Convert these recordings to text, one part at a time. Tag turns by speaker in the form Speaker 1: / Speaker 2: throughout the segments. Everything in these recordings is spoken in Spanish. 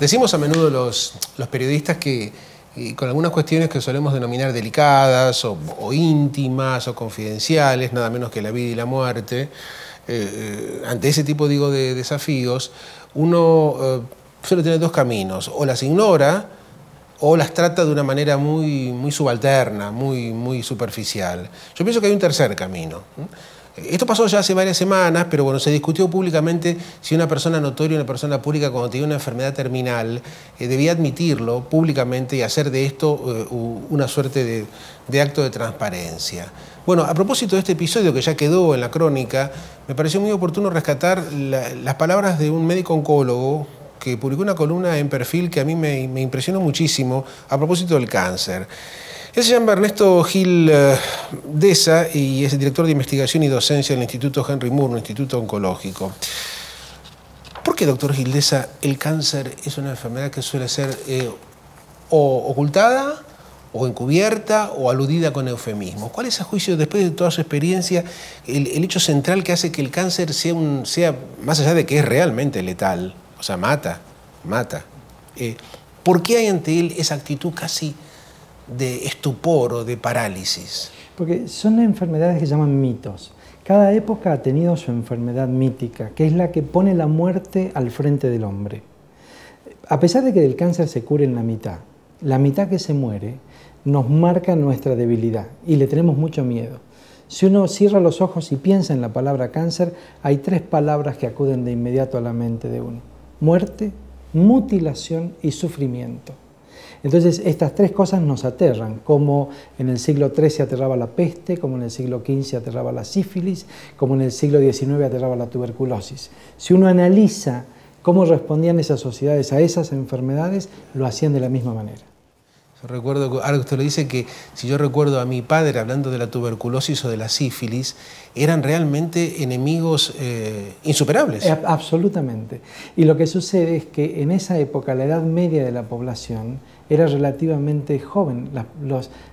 Speaker 1: Decimos a menudo los periodistas que con algunas cuestiones que solemos denominar delicadas o íntimas o confidenciales, nada menos que la vida y la muerte, ante ese tipo, digo, de desafíos, uno suele tener dos caminos: o las ignora o las trata de una manera muy subalterna, muy superficial. Yo pienso que hay un tercer camino. Esto pasó ya hace varias semanas, pero bueno, se discutió públicamente si una persona notoria, una persona pública, cuando tenía una enfermedad terminal, debía admitirlo públicamente y hacer de esto una suerte de acto de transparencia. Bueno, a propósito de este episodio que ya quedó en la crónica, me pareció muy oportuno rescatar las palabras de un médico oncólogo que publicó una columna en Perfil que a mí me impresionó muchísimo a propósito del cáncer. Él se llama Ernesto Gil Deza y es el director de investigación y docencia del Instituto Henry Moore, un instituto oncológico. ¿Por qué, doctor Gil Deza, el cáncer es una enfermedad que suele ser o ocultada, o encubierta, o aludida con eufemismo? ¿Cuál es, a juicio, después de toda su experiencia, el hecho central que hace que el cáncer sea más allá de que es realmente letal, o sea, mata? ¿Por qué hay ante él esa actitud casi de estupor o de parálisis?
Speaker 2: Porque son enfermedades que se llaman mitos. Cada época ha tenido su enfermedad mítica, que es la que pone la muerte al frente del hombre. A pesar de que del cáncer se cure en la mitad que se muere nos marca nuestra debilidad y le tenemos mucho miedo. Si uno cierra los ojos y piensa en la palabra cáncer, hay tres palabras que acuden de inmediato a la mente de uno: muerte, mutilación y sufrimiento. Entonces, estas tres cosas nos aterran, como en el siglo XIII aterraba la peste, como en el siglo XV aterraba la sífilis, como en el siglo XIX aterraba la tuberculosis. Si uno analiza cómo respondían esas sociedades a esas enfermedades, lo hacían de la misma manera.
Speaker 1: Yo recuerdo, ahora que usted lo dice, que si yo recuerdo a mi padre hablando de la tuberculosis o de la sífilis, eran realmente enemigos insuperables.
Speaker 2: Absolutamente. Y lo que sucede es que en esa época la edad media de la población era relativamente joven.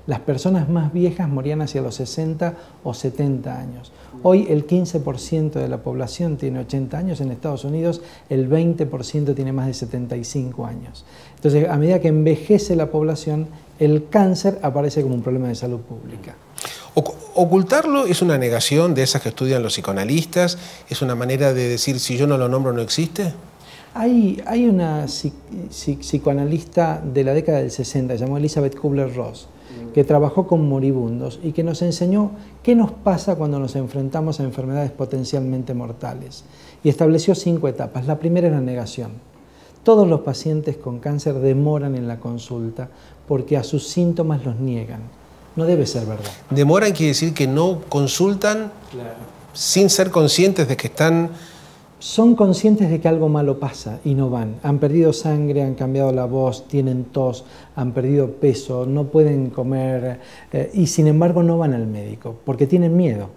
Speaker 2: Las personas más viejas morían hacia los 60 o 70 años. Hoy el 15% de la población tiene 80 años, en Estados Unidos el 20% tiene más de 75 años. Entonces, a medida que envejece la población, el cáncer aparece como un problema de salud pública.
Speaker 1: Ocultarlo es una negación de esas que estudian los psicoanalistas, es una manera de decir si yo no lo nombro no existe.
Speaker 2: Hay una psicoanalista de la década del 60, llamada Elizabeth Kubler-Ross, que trabajó con moribundos y que nos enseñó qué nos pasa cuando nos enfrentamos a enfermedades potencialmente mortales. Y estableció 5 etapas. La primera es la negación. Todos los pacientes con cáncer demoran en la consulta porque a sus síntomas los niegan. No debe ser verdad. Demoran
Speaker 1: quiere decir que no consultan, claro, sin ser conscientes de que están...
Speaker 2: Son conscientes de que algo malo pasa y no van. Han perdido sangre, han cambiado la voz, tienen tos, han perdido peso, no pueden comer y sin embargo no van al médico porque tienen miedo.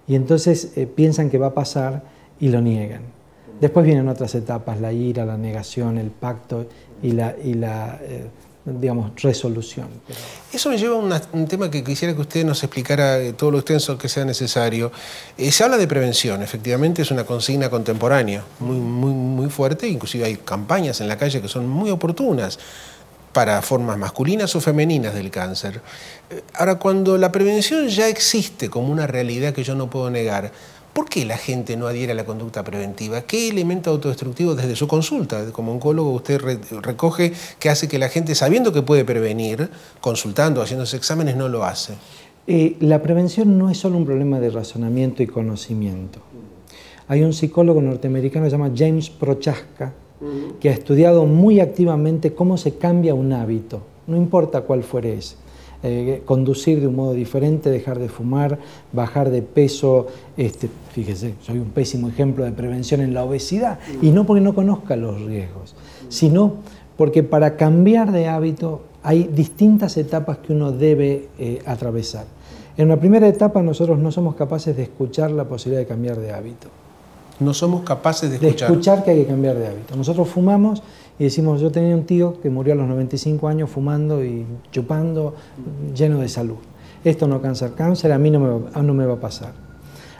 Speaker 2: Y entonces piensan que va a pasar y lo niegan. Después vienen otras etapas: la ira, la negación, el pacto y la digamos, resolución.
Speaker 1: Eso me lleva a un tema que quisiera que usted nos explicara todo lo extenso que sea necesario. Se habla de prevención, efectivamente es una consigna contemporánea muy fuerte, inclusive hay campañas en la calle que son muy oportunas para formas masculinas o femeninas del cáncer. Ahora, cuando la prevención ya existe como una realidad que yo no puedo negar, ¿por qué la gente no adhiere a la conducta preventiva? ¿Qué elemento autodestructivo desde su consulta? Como oncólogo usted recoge que hace que la gente, sabiendo que puede prevenir, consultando, haciéndose exámenes, no lo hace.
Speaker 2: La prevención no es solo un problema de razonamiento y conocimiento. Hay un psicólogo norteamericano que se llama James Prochaska, que ha estudiado muy activamente cómo se cambia un hábito, no importa cuál fuere ese. conducir de un modo diferente, dejar de fumar, bajar de peso. Fíjese, soy un pésimo ejemplo de prevención en la obesidad, y no porque no conozca los riesgos, sino porque para cambiar de hábito hay distintas etapas que uno debe atravesar. En la primera etapa nosotros no somos capaces de escuchar la posibilidad de cambiar de hábito.
Speaker 1: No somos capaces de escuchar.
Speaker 2: De escuchar que hay que cambiar de hábito. Nosotros fumamos y decimos, yo tenía un tío que murió a los 95 años fumando y chupando, lleno de salud. Esto no cansa el cáncer, a mí no me va a pasar.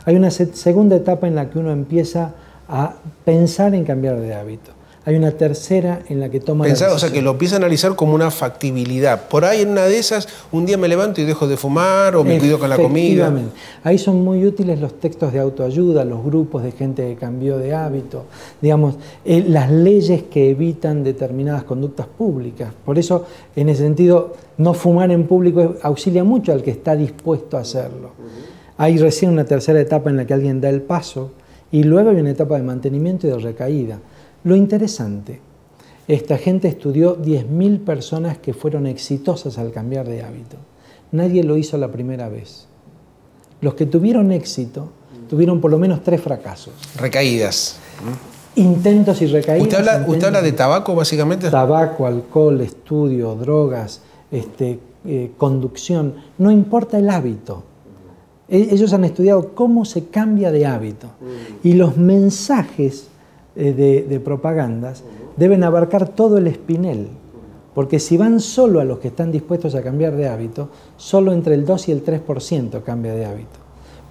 Speaker 2: Hay una segunda etapa en la que uno empieza a pensar en cambiar de hábito. Hay una tercera en la que toma
Speaker 1: Pensar,
Speaker 2: la
Speaker 1: o sea, que lo empieza a analizar como una factibilidad. Por ahí en una de esas, un día me levanto y dejo de fumar o me cuido con la comida.
Speaker 2: Ahí son muy útiles los textos de autoayuda, los grupos de gente que cambió de hábito, digamos, las leyes que evitan determinadas conductas públicas. Por eso, en ese sentido, no fumar en público auxilia mucho al que está dispuesto a hacerlo. Hay recién una tercera etapa en la que alguien da el paso y luego hay una etapa de mantenimiento y de recaída. Lo interesante, esta gente estudió 10.000 personas que fueron exitosas al cambiar de hábito. Nadie lo hizo la primera vez. Los que tuvieron éxito tuvieron por lo menos 3 fracasos.
Speaker 1: Recaídas.
Speaker 2: Intentos y recaídas.
Speaker 1: ¿Usted habla de tabaco, básicamente?
Speaker 2: Tabaco, alcohol, estudio, drogas, conducción. No importa el hábito. Ellos han estudiado cómo se cambia de hábito. Y los mensajes de propagandas deben abarcar todo el espinel, porque si van solo a los que están dispuestos a cambiar de hábito, solo entre el 2 y el 3% cambia de hábito.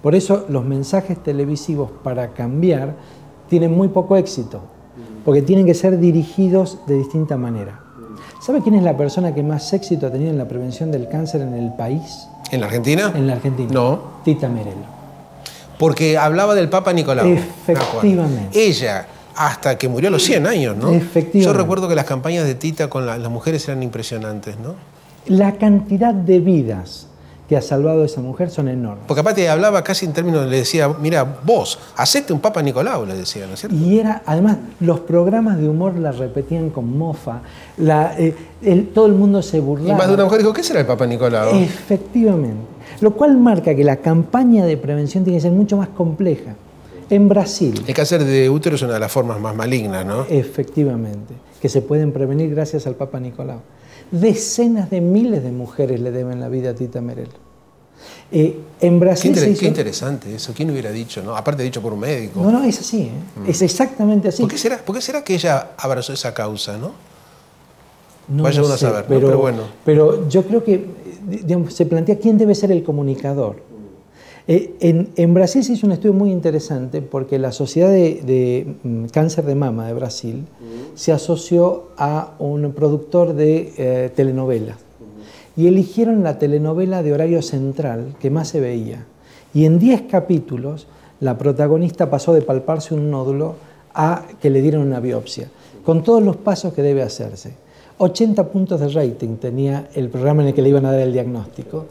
Speaker 2: Por eso los mensajes televisivos para cambiar tienen muy poco éxito, porque tienen que ser dirigidos de distinta manera. ¿Sabe quién es la persona que más éxito ha tenido en la prevención del cáncer en el país?
Speaker 1: ¿En la Argentina?
Speaker 2: En la Argentina.
Speaker 1: No.
Speaker 2: Tita Merello.
Speaker 1: Porque hablaba del Papa Nicolau.
Speaker 2: Efectivamente.
Speaker 1: Ella, hasta que murió a los 100 años, ¿no?
Speaker 2: Efectivamente.
Speaker 1: Yo recuerdo que las campañas de Tita con las mujeres eran impresionantes, ¿no?
Speaker 2: La cantidad de vidas que ha salvado esa mujer son enormes.
Speaker 1: Porque aparte hablaba casi en términos, le decía, mira, vos, hacete un Papa Nicolau, le decía, ¿no es cierto?
Speaker 2: Y además, los programas de humor la repetían con mofa, todo el mundo se burlaba.
Speaker 1: Y más de una mujer dijo, ¿qué será el Papa Nicolau?
Speaker 2: Efectivamente. Lo cual marca que la campaña de prevención tiene que ser mucho más compleja. En Brasil...
Speaker 1: El cáncer de útero es una de las formas más malignas, ¿no?
Speaker 2: Efectivamente, que se pueden prevenir gracias al Papa Nicolau. Decenas de miles de mujeres le deben la vida a Tita Merello. En Brasil
Speaker 1: qué interesante eso, ¿quién hubiera dicho, no? Aparte dicho por un médico.
Speaker 2: No, es así, es exactamente así.
Speaker 1: ¿Por qué será que ella abrazó esa causa, no?
Speaker 2: No
Speaker 1: vaya uno a saber, ¿no? Pero bueno.
Speaker 2: Pero yo creo que, digamos, se plantea quién debe ser el comunicador. En Brasil se hizo un estudio muy interesante porque la Sociedad de Cáncer de Mama de Brasil se asoció a un productor de telenovelas y eligieron la telenovela de horario central que más se veía. Y en 10 capítulos la protagonista pasó de palparse un nódulo a que le dieron una biopsia, con todos los pasos que debe hacerse. 80 puntos de rating tenía el programa en el que le iban a dar el diagnóstico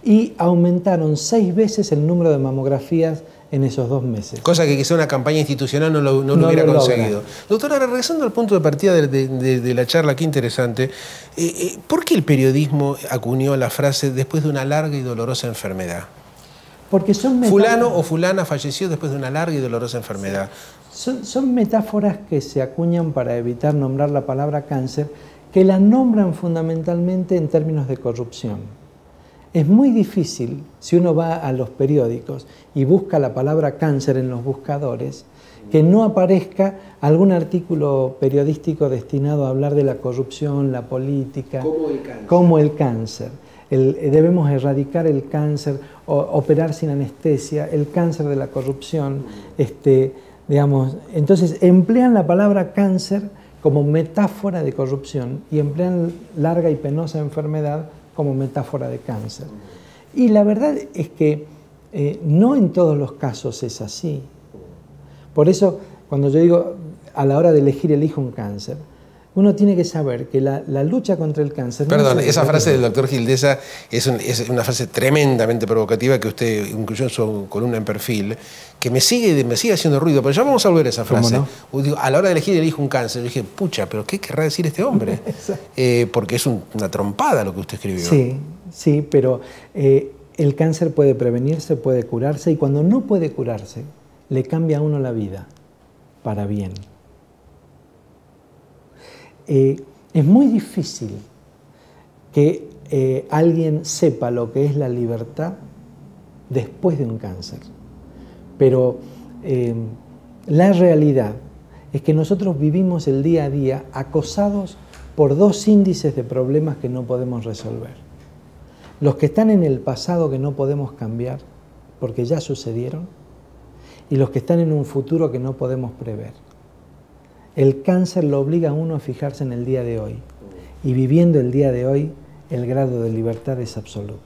Speaker 2: y aumentaron 6 veces el número de mamografías en esos 2 meses. Cosa que quizá una campaña institucional no lo hubiera conseguido. Doctora, regresando al punto de partida de la charla, qué interesante, ¿por qué el periodismo acuñó la frase después de una larga y dolorosa enfermedad? Porque son fulano o fulana falleció después de una larga y dolorosa enfermedad. Son metáforas que se acuñan para evitar nombrar la palabra cáncer, que la nombran fundamentalmente en términos de corrupción. Es muy difícil, si uno va a los periódicos y busca la palabra cáncer en los buscadores, que no aparezca algún artículo periodístico destinado a hablar de la corrupción, la política, como el cáncer. Debemos erradicar el cáncer, operar sin anestesia, el cáncer de la corrupción. Digamos, entonces emplean la palabra cáncer como metáfora de corrupción y emplean larga y penosa enfermedad como metáfora de cáncer. Y la verdad es que no en todos los casos es así. Por eso, cuando yo digo, a la hora de elegir elijo un cáncer, uno tiene que saber que la lucha contra el cáncer...
Speaker 1: Perdón, esa frase del doctor Gildesa es una frase tremendamente provocativa que usted incluyó en su columna en Perfil, que me sigue haciendo ruido, pero ya vamos a volver a esa frase. ¿Cómo no? Digo, a la hora de elegir elijo un cáncer, yo dije, pucha, pero ¿qué querrá decir este hombre? Porque es una trompada lo que usted escribió.
Speaker 2: Sí, Sí, pero el cáncer puede prevenirse, puede curarse, y cuando no puede curarse, le cambia a uno la vida para bien. Es muy difícil que alguien sepa lo que es la libertad después de un cáncer, pero la realidad es que nosotros vivimos el día a día acosados por dos índices de problemas que no podemos resolver. Los que están en el pasado, que no podemos cambiar porque ya sucedieron, y los que están en un futuro que no podemos prever. El cáncer lo obliga a uno a fijarse en el día de hoy, y viviendo el día de hoy, el grado de libertad es absoluto.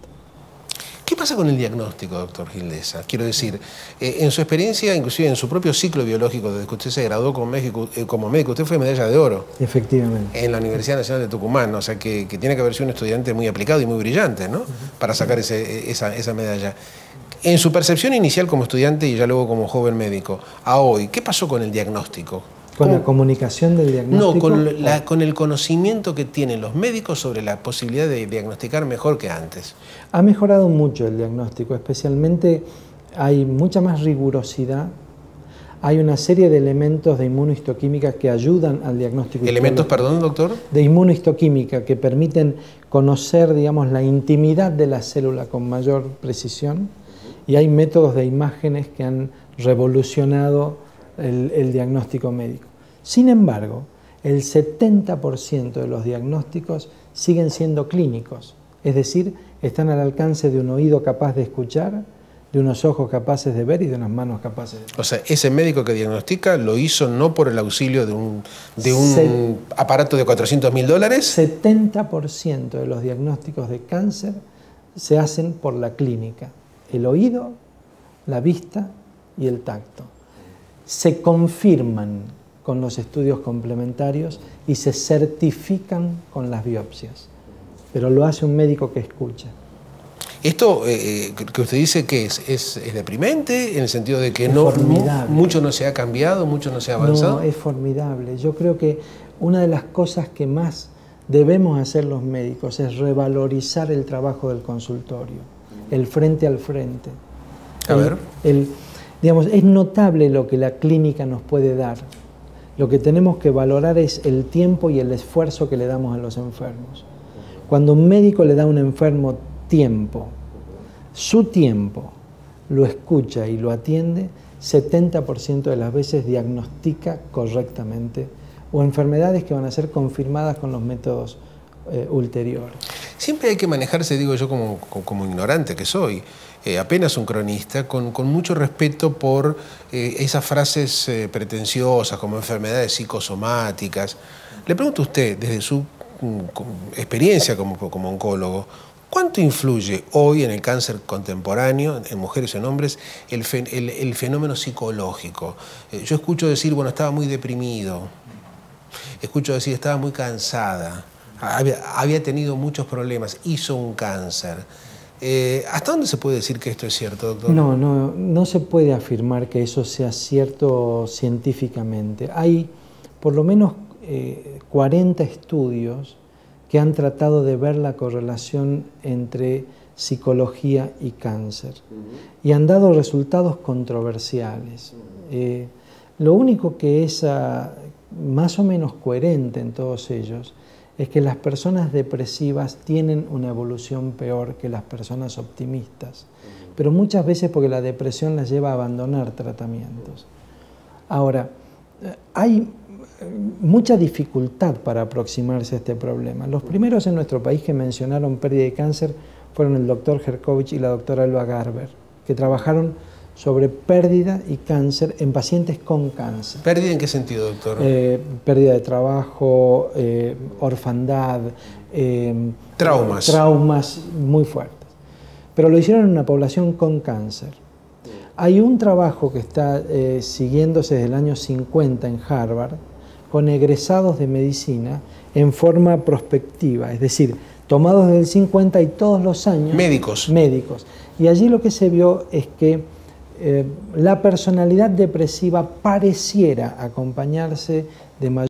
Speaker 1: ¿Qué pasa con el diagnóstico, doctor Gildesa? Quiero decir, en su experiencia, inclusive en su propio ciclo biológico, desde que usted se graduó como médico, usted fue medalla de oro.
Speaker 2: Efectivamente.
Speaker 1: En la Universidad Nacional de Tucumán, o sea que tiene que haber sido un estudiante muy aplicado y muy brillante, ¿no? Para sacar esa medalla. En su percepción inicial como estudiante y ya luego como joven médico, a hoy, ¿qué pasó con el diagnóstico?
Speaker 2: ¿Con la comunicación del diagnóstico?
Speaker 1: No, con el conocimiento que tienen los médicos sobre la posibilidad de diagnosticar mejor que antes.
Speaker 2: Ha mejorado mucho el diagnóstico, especialmente hay mucha más rigurosidad, hay una serie de elementos de inmunohistoquímica que ayudan al diagnóstico.
Speaker 1: ¿Elementos, perdón, doctor?
Speaker 2: De inmunohistoquímica que permiten conocer, digamos, la intimidad de la célula con mayor precisión, y hay métodos de imágenes que han revolucionado el diagnóstico médico. Sin embargo, el 70% de los diagnósticos siguen siendo clínicos, es decir, están al alcance de un oído capaz de escuchar, de unos ojos capaces de ver y de unas manos capaces de ver.
Speaker 1: O sea, ese médico que diagnostica lo hizo no por el auxilio de un aparato de $400.000.
Speaker 2: 70% de los diagnósticos de cáncer se hacen por la clínica, el oído, la vista y el tacto. Se confirman con los estudios complementarios y se certifican con las biopsias, pero lo hace un médico que escucha.
Speaker 1: Esto que usted dice que es deprimente, en el sentido de que mucho no se ha cambiado, mucho no se ha avanzado.
Speaker 2: No, es formidable. Yo creo que una de las cosas que más debemos hacer los médicos es revalorizar el trabajo del consultorio, el frente al frente.
Speaker 1: A ver.
Speaker 2: Digamos, es notable lo que la clínica nos puede dar. Lo que tenemos que valorar es el tiempo y el esfuerzo que le damos a los enfermos. Cuando un médico le da a un enfermo tiempo, su tiempo, lo escucha y lo atiende, 70% de las veces diagnostica correctamente o enfermedades que van a ser confirmadas con los métodos ulteriores.
Speaker 1: Siempre hay que manejarse, digo yo como ignorante que soy, apenas un cronista, con mucho respeto por esas frases pretenciosas como enfermedades psicosomáticas. Le pregunto a usted, desde su experiencia como oncólogo, ¿cuánto influye hoy en el cáncer contemporáneo, en mujeres y en hombres, el fenómeno psicológico? Yo escucho decir, bueno, estaba muy deprimido, escucho decir, estaba muy cansada, había tenido muchos problemas, hizo un cáncer. ¿Hasta dónde se puede decir que esto es cierto, doctor?
Speaker 2: No se puede afirmar que eso sea cierto científicamente. Hay por lo menos 40 estudios que han tratado de ver la correlación entre psicología y cáncer y han dado resultados controversiales. Lo único que es más o menos coherente en todos ellos es que las personas depresivas tienen una evolución peor que las personas optimistas, pero muchas veces porque la depresión las lleva a abandonar tratamientos. Ahora, hay mucha dificultad para aproximarse a este problema. Los primeros en nuestro país que mencionaron pérdida de cáncer fueron el doctor Herkovich y la doctora Elba Garber, que trabajaron sobre pérdida y cáncer en pacientes con cáncer.
Speaker 1: ¿Pérdida en qué sentido, doctor?
Speaker 2: Pérdida de trabajo, orfandad, traumas muy fuertes. Pero lo hicieron en una población con cáncer. Hay un trabajo que está siguiéndose desde el año 50 en Harvard con egresados de medicina en forma prospectiva, es decir, tomados desde el 50 y todos los años.
Speaker 1: Médicos.
Speaker 2: Y allí lo que se vio es que la personalidad depresiva pareciera acompañarse de mayor